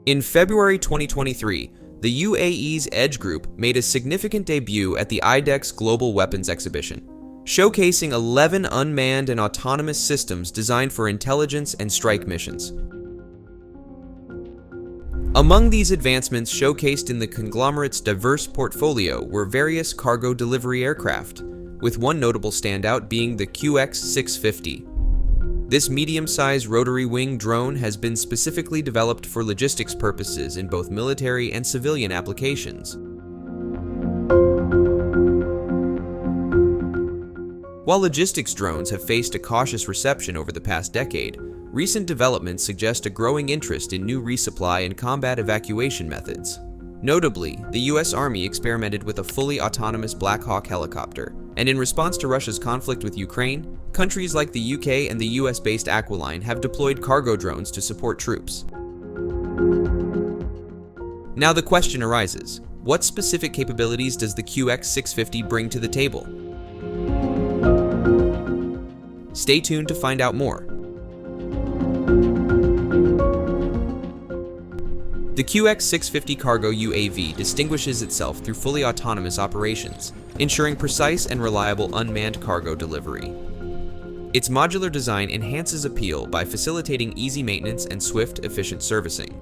In February 2023, the UAE's Edge Group made a significant debut at the IDEX Global Weapons Exhibition, showcasing 11 unmanned and autonomous systems designed for intelligence and strike missions. Among these advancements showcased in the conglomerate's diverse portfolio were various cargo delivery aircraft, with one notable standout being the QX650. This medium-sized rotary wing drone has been specifically developed for logistics purposes in both military and civilian applications. While logistics drones have faced a cautious reception over the past decade, recent developments suggest a growing interest in new resupply and combat evacuation methods. Notably, the US Army experimented with a fully autonomous Black Hawk helicopter, and in response to Russia's conflict with Ukraine, countries like the UK and the US-based Aqualine have deployed cargo drones to support troops. Now the question arises, what specific capabilities does the QX650 bring to the table? Stay tuned to find out more. The QX650 cargo UAV distinguishes itself through fully autonomous operations, ensuring precise and reliable unmanned cargo delivery. Its modular design enhances appeal by facilitating easy maintenance and swift, efficient servicing.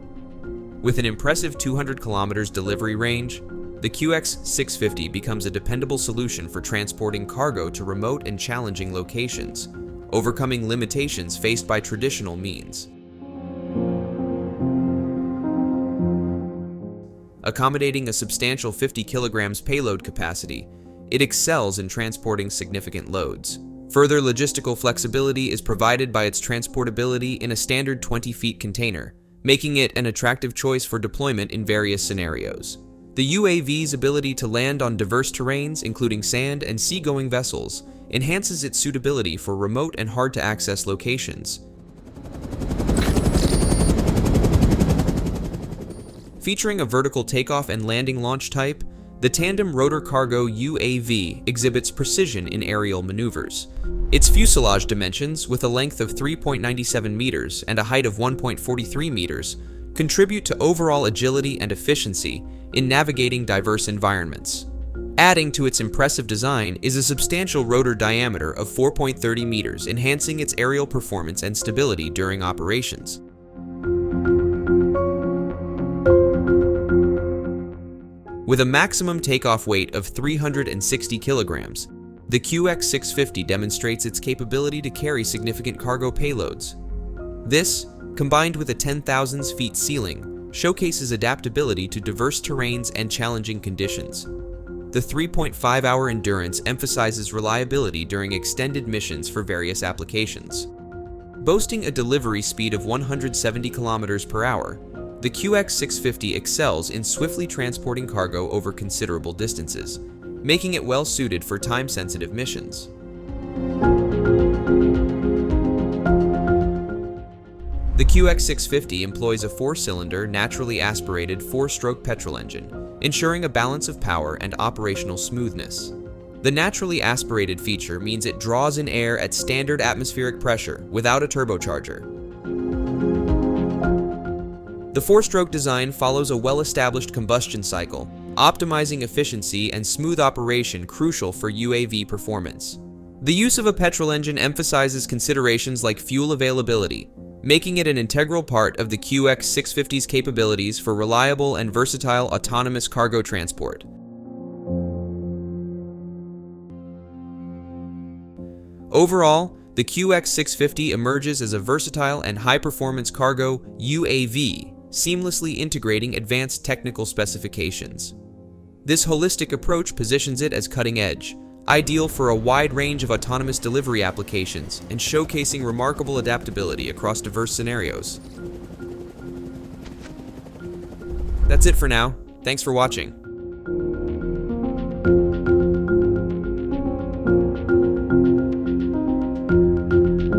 With an impressive 200 kilometers delivery range, the QX650 becomes a dependable solution for transporting cargo to remote and challenging locations, overcoming limitations faced by traditional means. Accommodating a substantial 50 kilograms payload capacity, it excels in transporting significant loads. Further logistical flexibility is provided by its transportability in a standard 20 feet container, making it an attractive choice for deployment in various scenarios. The UAV's ability to land on diverse terrains, including sand and seagoing vessels, enhances its suitability for remote and hard-to-access locations. Featuring a vertical takeoff and landing launch type, the tandem rotor cargo UAV exhibits precision in aerial maneuvers. Its fuselage dimensions, with a length of 3.97 meters and a height of 1.43 meters, contribute to overall agility and efficiency in navigating diverse environments. Adding to its impressive design is a substantial rotor diameter of 4.30 meters, enhancing its aerial performance and stability during operations. With a maximum takeoff weight of 360 kilograms, the QX650 demonstrates its capability to carry significant cargo payloads. This, combined with a 10,000 feet ceiling, showcases adaptability to diverse terrains and challenging conditions. The 3.5-hour endurance emphasizes reliability during extended missions for various applications. Boasting a delivery speed of 170 kilometers per hour, the QX650 excels in swiftly transporting cargo over considerable distances, making it well suited for time-sensitive missions. The QX650 employs a 4-cylinder, naturally aspirated 4-stroke petrol engine, ensuring a balance of power and operational smoothness. The naturally aspirated feature means it draws in air at standard atmospheric pressure without a turbocharger. The 4-stroke design follows a well-established combustion cycle, optimizing efficiency and smooth operation crucial for UAV performance. The use of a petrol engine emphasizes considerations like fuel availability, making it an integral part of the QX650's capabilities for reliable and versatile autonomous cargo transport. Overall, the QX650 emerges as a versatile and high-performance cargo UAV, seamlessly integrating advanced technical specifications. This holistic approach positions it as cutting-edge, ideal for a wide range of autonomous delivery applications and showcasing remarkable adaptability across diverse scenarios. That's it for now. Thanks for watching.